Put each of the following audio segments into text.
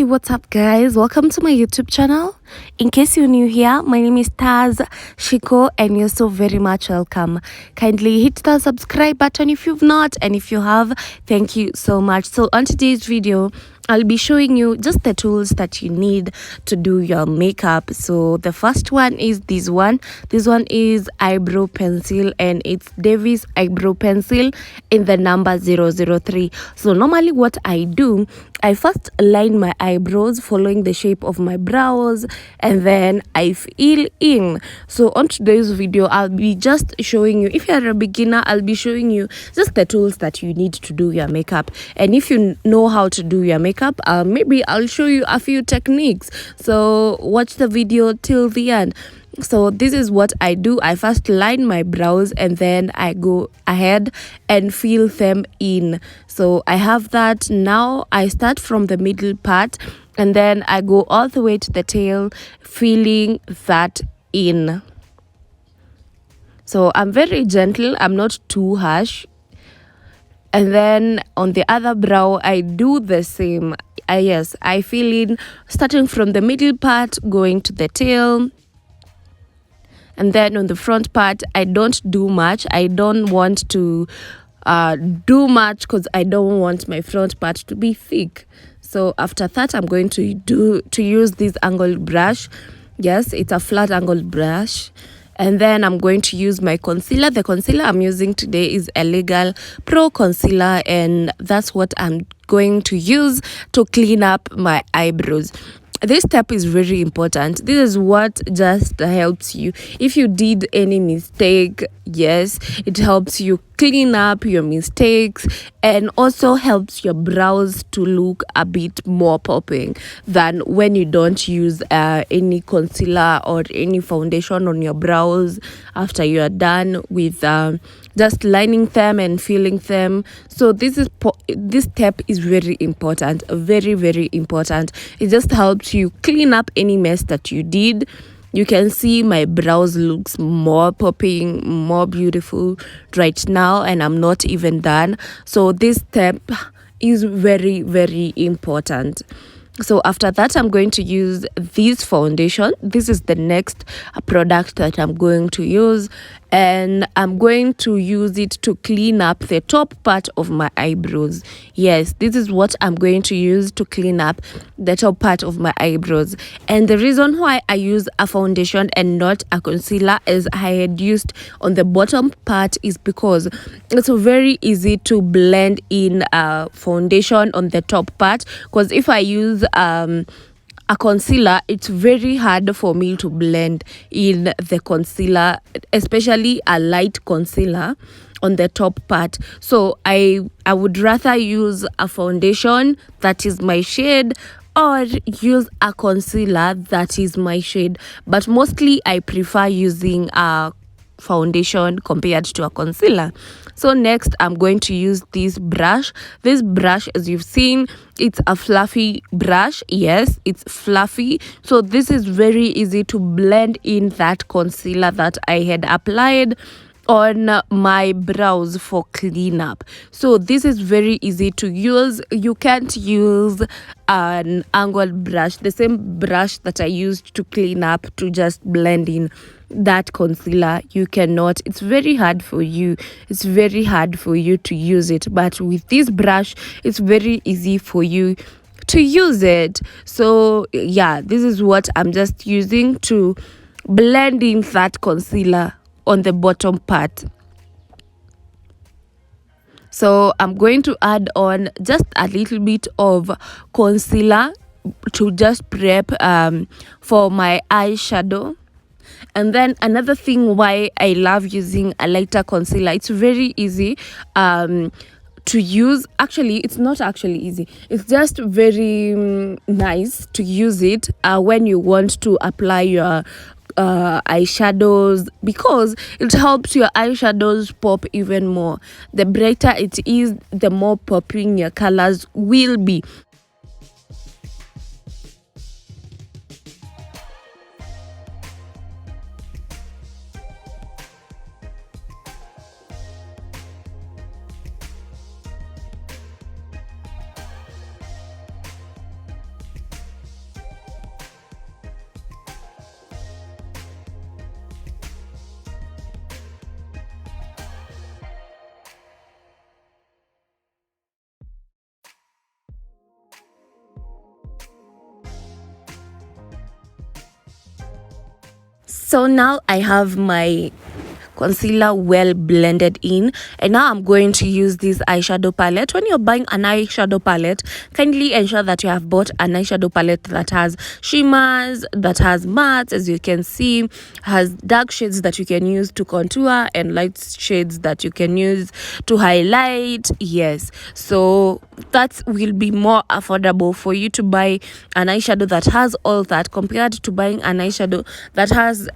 What's up, guys? Welcome to my YouTube channel. In case you're new here, my name is Taz Shiko, and you're so very much welcome. Kindly hit the subscribe button if you've not, and if you have, thank you so much. So, on today's video, I'll be showing you just the tools that you need to do your makeup. So the first one is this one. This one is eyebrow pencil, and it's Davis eyebrow pencil in the number 003. So normally what I do, I first line my eyebrows following the shape of my brows, and then I fill in. So on today's video, I'll be just showing you, if you're a beginner, I'll be showing you just the tools that you need to do your makeup. And if you know how to do your makeup, maybe I'll show you a few techniques. So watch the video till the end. So this is what I do. I first line my brows, and then I go ahead and fill them in. So I have that. Now I start from the middle part, and then I go all the way to the tail, filling that in. So I'm very gentle, I'm not too harsh. And then on the other brow, I do the same. Yes, I fill in starting from the middle part, going to the tail. And then on the front part, I don't do much. I don't want to do much because I don't want my front part to be thick. So after that, I'm going to use this angled brush. Yes, it's a flat angled brush. And then I'm going to use my concealer. The concealer I'm using today is Legal Pro Concealer, and that's what I'm going to use to clean up my eyebrows. This step is very important. This is what just helps you. If you did any mistake, yes, it helps you clean up your mistakes, and also helps your brows to look a bit more popping than when you don't use any concealer or any foundation on your brows after you are done with just lining them and filling them. So this step is very important, very, very important. It just helps you clean up any mess that you did. You can see my brows looks more popping, more beautiful right now, and I'm not even done. So this step is very, very important. So after that, I'm going to use this foundation. This is the next product that I'm going to use, and I'm going to use it to clean up the top part of my eyebrows. Yes, this is what I'm going to use to clean up the top part of my eyebrows. And the reason why I use a foundation and not a concealer, as I had used on the bottom part, is because it's very easy to blend in a foundation on the top part. Because if I use a concealer, it's very hard for me to blend in the concealer, especially a light concealer on the top part. So I would rather use a foundation that is my shade, or use a concealer that is my shade. But mostly I prefer using a foundation compared to a concealer. So next, I'm going to use this brush. This brush, as you've seen, it's a fluffy brush. Yes, it's fluffy. So this is very easy to blend in that concealer that I had applied on my brows for cleanup. So this is very easy to use. You can't use an angled brush, the same brush that I used to clean up, to just blend in that concealer. You cannot. It's very hard for you. It's very hard for you to use it. But with this brush, it's very easy for you to use it. So yeah, this is what I'm just using to blend in that concealer on the bottom part. So I'm going to add on just a little bit of concealer to just prep for my eyeshadow. And then another thing why I love using a lighter concealer, it's very easy to use. Actually, it's not actually easy, it's just very nice to use it when you want to apply your eyeshadows, because it helps your eyeshadows pop even more. The brighter it is, the more popping your colors will be. So now I have my concealer well blended in, and now I'm going to use this eyeshadow palette. When you're buying an eyeshadow palette, kindly ensure that you have bought an eyeshadow palette that has shimmers, that has mattes, as you can see, has dark shades that you can use to contour and light shades that you can use to highlight. Yes, so that will be more affordable for you to buy an eyeshadow that has all that, compared to buying an eyeshadow that has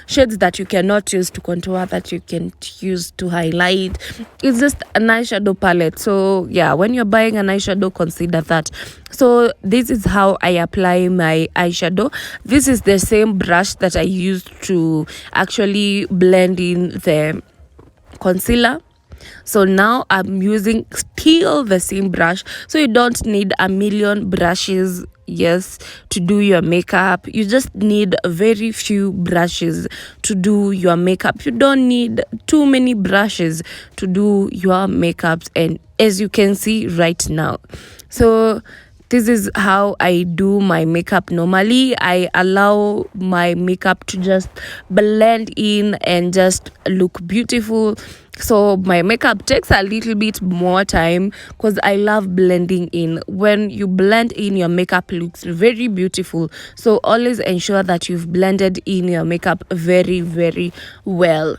shades that you cannot use to contour, that you can use to highlight. It's just an eyeshadow palette. So yeah, when you're buying an eyeshadow, consider that. So this is how I apply my eyeshadow. This is the same brush that I used to actually blend in the concealer. So now I'm using still the same brush. So you don't need a million brushes, yes, to do your makeup. You just need very few brushes to do your makeup. You don't need too many brushes to do your makeups. And as you can see right now, so this is how I do my makeup normally. I allow my makeup to just blend in and just look beautiful. So my makeup takes a little bit more time because I love blending in. When you blend in, your makeup looks very beautiful. So always ensure that you've blended in your makeup very, very well.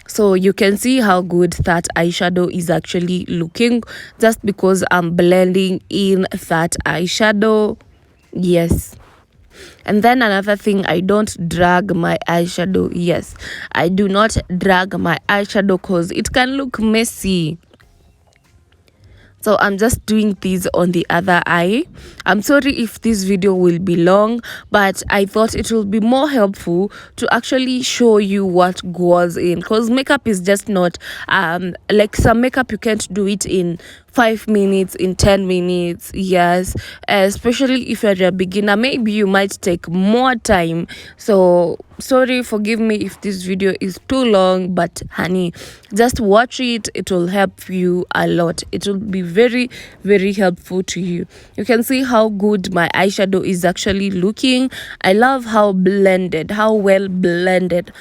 So you can see how good that eyeshadow is actually looking just because I'm blending in that eyeshadow. Yes. And then another thing, I don't drag my eyeshadow. Yes, I do not drag my eyeshadow because it can look messy. So I'm just doing this on the other eye. I'm sorry if this video will be long, but I thought it will be more helpful to actually show you what goes in, because makeup is just not like some makeup you can't do it in 5 minutes, in 10 minutes. Yes, especially if you're a beginner, maybe you might take more time. So sorry, forgive me if this video is too long, but honey, just watch it. It will help you a lot. It will be very, very helpful to you. You can see how good my eyeshadow is actually looking. I love how blended, how well blended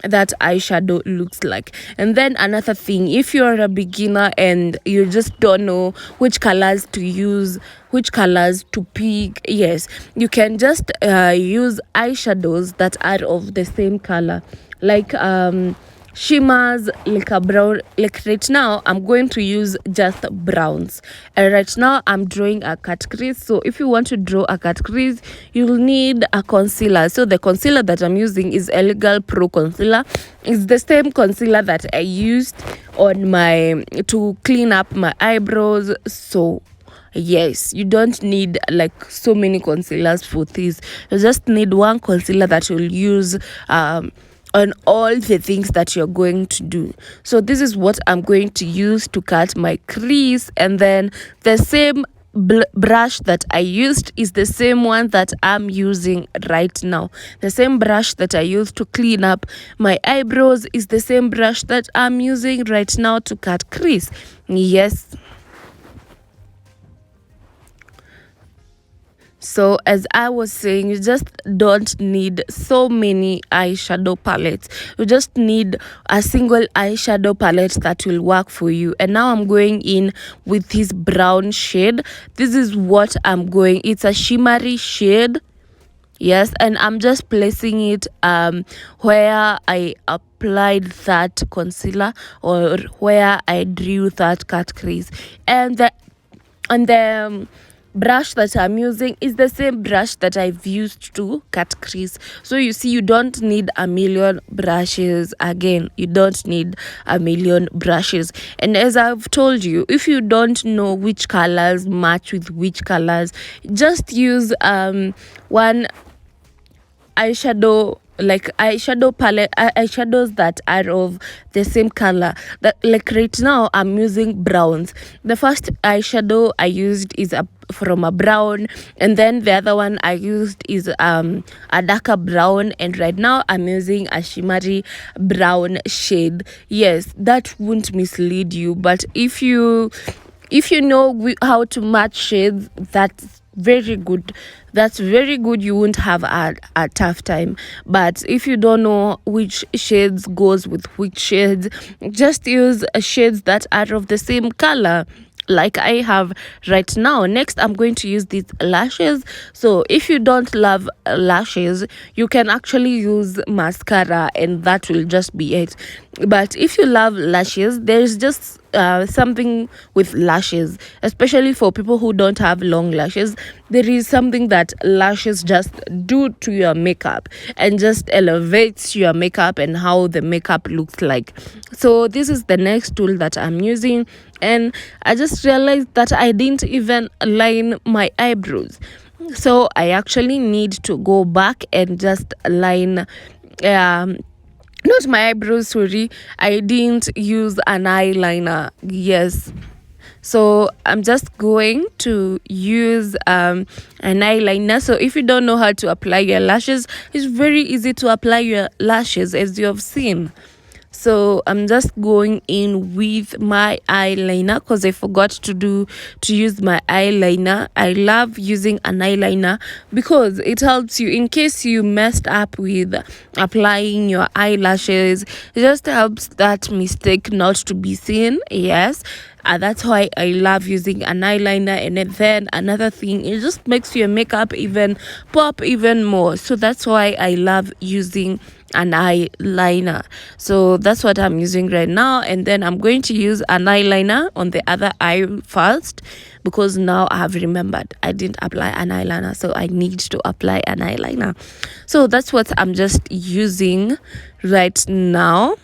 that eyeshadow looks like. And then another thing, if you're a beginner and you just don't know which colors to use, which colors to pick, yes, you can just use eyeshadows that are of the same color, like shimmers, like a brown. Like right now I'm going to use just browns, and right now I'm drawing a cut crease. So if you want to draw a cut crease, you'll need a concealer. So the concealer that I'm using is Elegal Pro Concealer. It's the same concealer that I used on my to clean up my eyebrows. So yes, you don't need like so many concealers for this. You just need one concealer that you'll use on all the things that you're going to do. So this is what I'm going to use to cut my crease, and then the same brush that I used is the same one that I'm using right now. The same brush that I used to clean up my eyebrows is the same brush that I'm using right now to cut crease. Yes. So as I was saying, you just don't need so many eyeshadow palettes. You just need a single eyeshadow palette that will work for you. And now I'm going in with this brown shade. This is what I'm going. It's a shimmery shade. Yes, and I'm just placing it where I applied that concealer, or where I drew that cut crease. And the brush that I'm using is the same brush that I've used to cut crease. So you see, you don't need a million brushes. Again, you don't need a million brushes. And as I've told you, if you don't know which colors match with which colors, just use one eyeshadow, like eyeshadow palette, eyeshadows that are of the same color. That, like right now I'm using browns. The first eyeshadow I used is from a brown, and then the other one I used is a darker brown, and right now I'm using a shimmery brown shade. Yes, that won't mislead you, but if you know how to match shades, very good. That's very good. You won't have a tough time. But if you don't know which shades goes with which shades, just use shades that are of the same color like I have right now. Next, I'm going to use these lashes. So if you don't love lashes, you can actually use mascara and that will just be it. But if you love lashes, there's just something with lashes, especially for people who don't have long lashes. There is something that lashes just do to your makeup and just elevates your makeup and how the makeup looks like. So this is the next tool that I'm using, and I just realized that I didn't even line my eyebrows. So I actually need to go back and just line not my eyebrows, sorry. I didn't use an eyeliner. Yes. So I'm just going to use an eyeliner. So if you don't know how to apply your lashes, it's very easy to apply your lashes, as you have seen. So I'm just going in with my eyeliner because I forgot to use my eyeliner. I love using an eyeliner because it helps you in case you messed up with applying your eyelashes. It just helps that mistake not to be seen. Yes. That's why I love using an eyeliner. And then another thing, it just makes your makeup even pop even more. So that's why I love using an eyeliner. So that's what I'm using right now, and then I'm going to use an eyeliner on the other eye first, because now I have remembered I didn't apply an eyeliner, so I need to apply an eyeliner. So that's what I'm just using right now.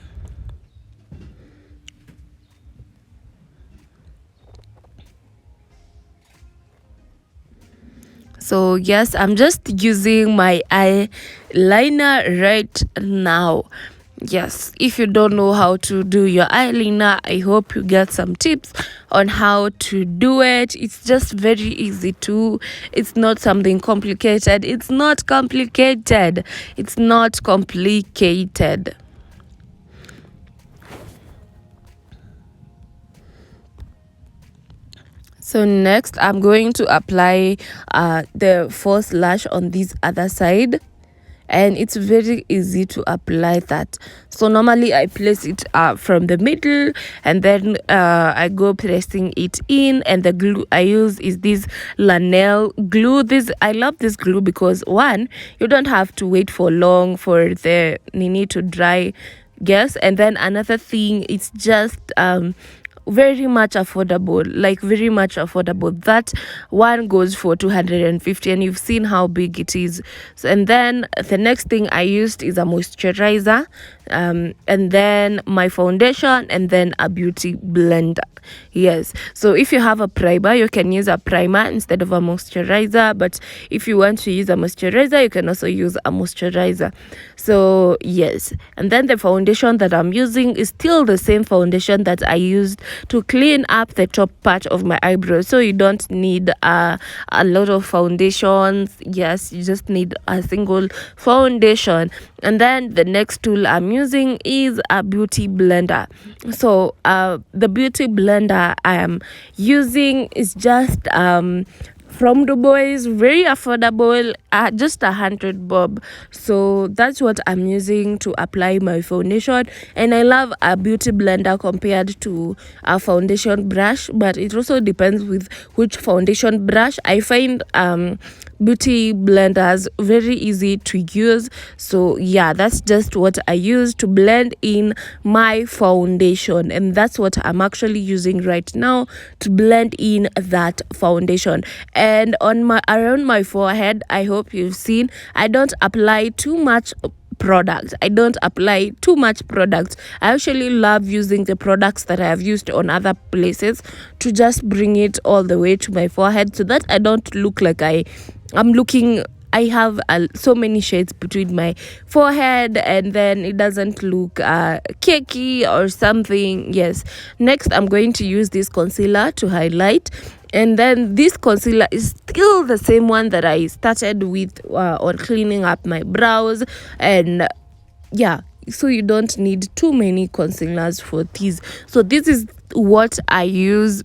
So yes, I'm just using my eyeliner right now. Yes, if you don't know how to do your eyeliner, I hope you get some tips on how to do it. It's just very easy to. It's not something complicated. It's not complicated. It's not complicated. So next, I'm going to apply the false lash on this other side, and it's very easy to apply that. So normally I place it from the middle, and then I go pressing it in, and the glue I use is this Lanel glue. I love this glue because, one, you don't have to wait for long for the nini to dry. Yes, and then another thing, it's just very much affordable, like very much affordable. That one goes for 250, and you've seen how big it is. So, and then the next thing I used is a moisturizer, and then my foundation, and then a beauty blender. Yes, so if you have a primer, you can use a primer instead of a moisturizer, but if you want to use a moisturizer, you can also use a moisturizer. So yes, and then the foundation that I'm using is still the same foundation that I used to clean up the top part of my eyebrows. So you don't need a lot of foundations. Yes, you just need a single foundation. And then the next tool I'm using is a beauty blender. So the beauty blender I am using is just from the boys, very affordable, just 100 bob. So that's what I'm using to apply my foundation, and I love a beauty blender compared to a foundation brush, but it also depends with which foundation brush. I find beauty blenders very easy to use. So yeah, that's just what I use to blend in my foundation, and that's what I'm actually using right now to blend in that foundation. And on my around my forehead, I hope you've seen, I don't apply too much product. I don't apply too much product. I actually love using the products that I have used on other places to just bring it all the way to my forehead, so that I don't look like I'm looking. I have so many shades between my forehead, and then it doesn't look cakey or something. Yes. Next, I'm going to use this concealer to highlight. And then this concealer is still the same one that I started with on cleaning up my brows. And yeah, so you don't need too many concealers for these. So this is what I use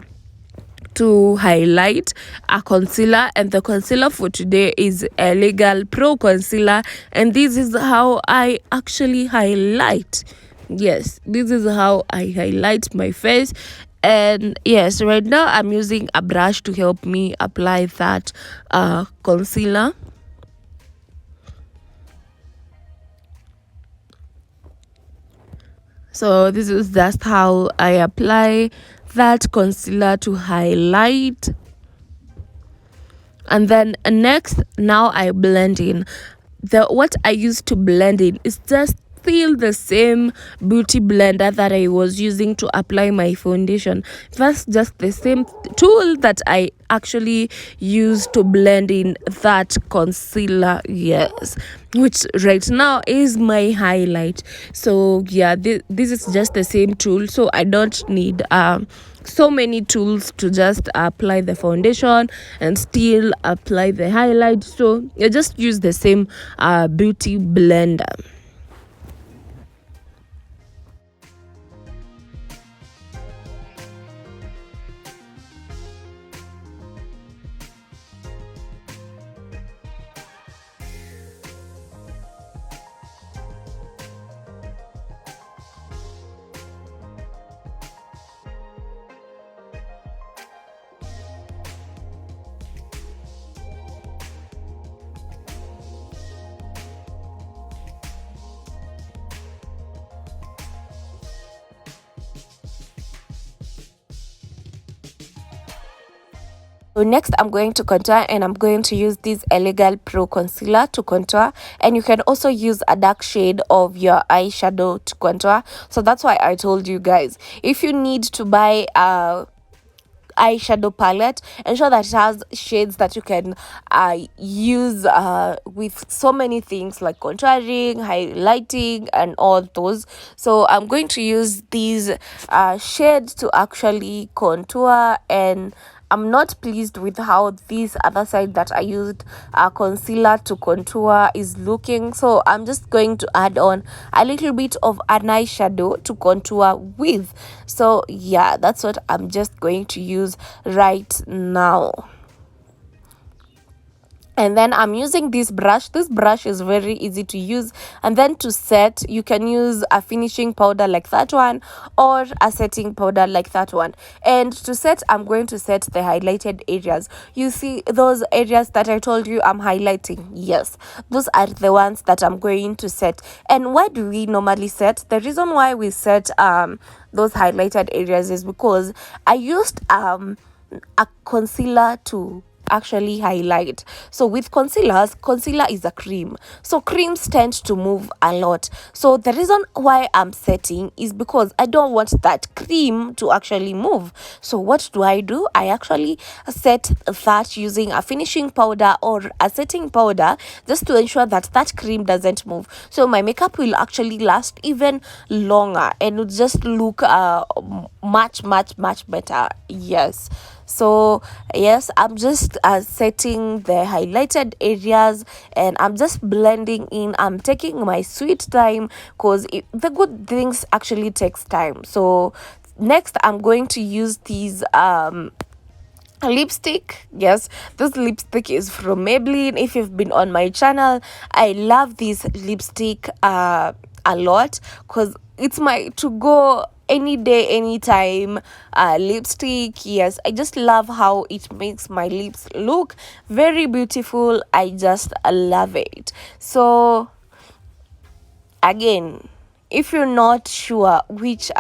to highlight a concealer, and the concealer for today is Elegant Pro Concealer, and this is how I actually highlight. Yes, this is how I highlight my face. And yes, right now I'm using a brush to help me apply that concealer. So this is just how I apply that concealer to highlight. And then next, now I blend in. What I used to blend in is just still the same beauty blender that I was using to apply my foundation. That's just the same tool that I actually used to blend in that concealer, yes, which right now is my highlight. So yeah, this is just the same tool, so I don't need so many tools to just apply the foundation and still apply the highlight. So you just use the same beauty blender. So next I'm going to contour, and I'm going to use this Elegant Pro Concealer to contour, and you can also use a dark shade of your eyeshadow to contour. So that's why I told you guys, if you need to buy a eyeshadow palette, ensure that it has shades that you can use with so many things like contouring, highlighting, and all those. So I'm going to use these shades to actually contour, and I'm not pleased with how this other side that I used concealer to contour is looking. So I'm just going to add on a little bit of an eyeshadow to contour with. So yeah, that's what I'm just going to use right now. And then I'm using this brush. This brush is very easy to use. And then to set, you can use a finishing powder like that one, or a setting powder like that one. And to set, I'm going to set the highlighted areas. You see those areas that I told you I'm highlighting? Yes, those are the ones that I'm going to set. And why do we normally set? The reason why we set those highlighted areas is because I used a concealer to actually highlight. So with concealer is a cream, so creams tend to move a lot. So the reason why I'm setting is because I don't want that cream to actually move. So what do? I actually set that using a finishing powder or a setting powder, just to ensure that that cream doesn't move, so my makeup will actually last even longer and will just look much better. Yes. So yes, I'm just setting the highlighted areas, and I'm just blending in. I'm taking my sweet time, because the good things actually takes time. So next I'm going to use these lipstick. Yes, this lipstick is from Maybelline. If you've been on my channel, I love this lipstick a lot, because it's my to go any day anytime lipstick. Yes, I just love how it makes my lips look very beautiful. I just love it. So again, if you're not sure which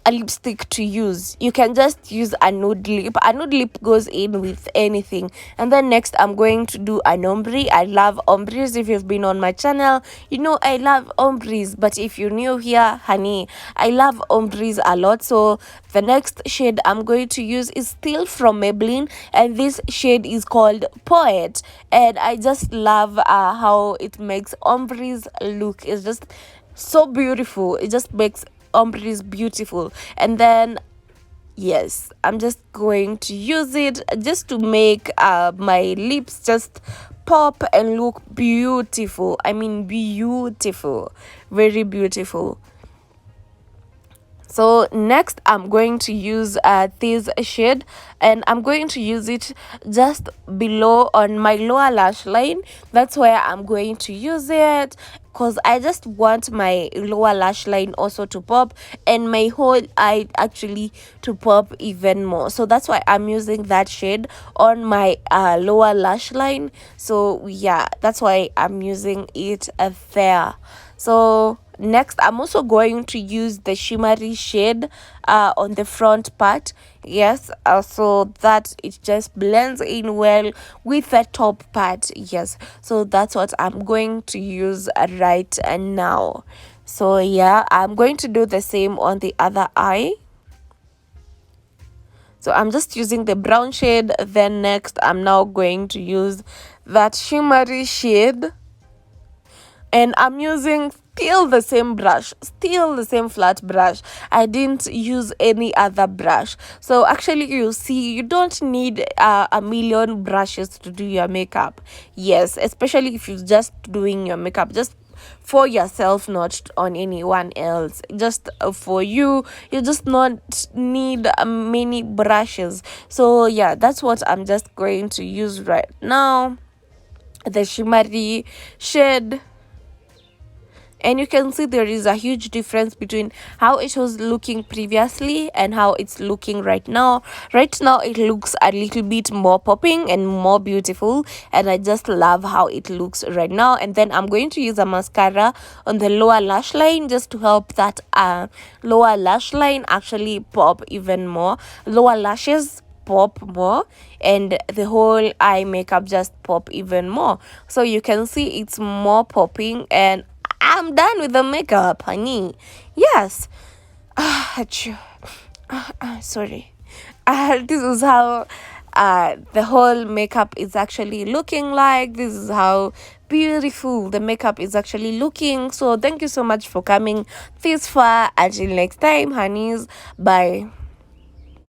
a lipstick to use, you can just use a nude lip. A nude lip goes in with anything. And then next I'm going to do an ombre. I love ombres. If you've been on my channel, you know I love ombres. But if you're new here, honey, I love ombres a lot. So the next shade I'm going to use is still from Maybelline, and this shade is called Poet. And I just love how it makes ombres look. It's just so beautiful. It just makes ombre is beautiful. And then yes, I'm just going to use it just to make my lips just pop and look beautiful. I mean beautiful, very beautiful. So next I'm going to use this shade, and I'm going to use it just below on my lower lash line. That's where I'm going to use it, because I just want my lower lash line also to pop, and my whole eye actually to pop even more. So that's why I'm using that shade on my lower lash line. So yeah, that's why I'm using it there. So next I'm also going to use the shimmery shade on the front part. Yes, so that it just blends in well with the top part. Yes, so that's what I'm going to use right now. So yeah, I'm going to do the same on the other eye. So I'm just using the brown shade. Then next I'm now going to use that shimmery shade, and I'm using still the same brush, still the same flat brush. I didn't use any other brush. So actually, you see, you don't need a million brushes to do your makeup. Yes, especially if you're just doing your makeup just for yourself, not on anyone else, just for you. You just not need many brushes. So yeah, that's what I'm just going to use right now, the shimmery shade. And you can see there is a huge difference between how it was looking previously and how it's looking right now. Right now it looks a little bit more popping and more beautiful, and I just love how it looks right now. And then I'm going to use a mascara on the lower lash line just to help that lower lash line actually pop even more, lower lashes pop more, and the whole eye makeup just pop even more. So you can see it's more popping, and I'm done with the makeup, honey. Yes. Achoo. Sorry. This is how the whole makeup is actually looking like. This is how beautiful the makeup is actually looking. So thank you so much for coming this far. Until next time, honeys. Bye.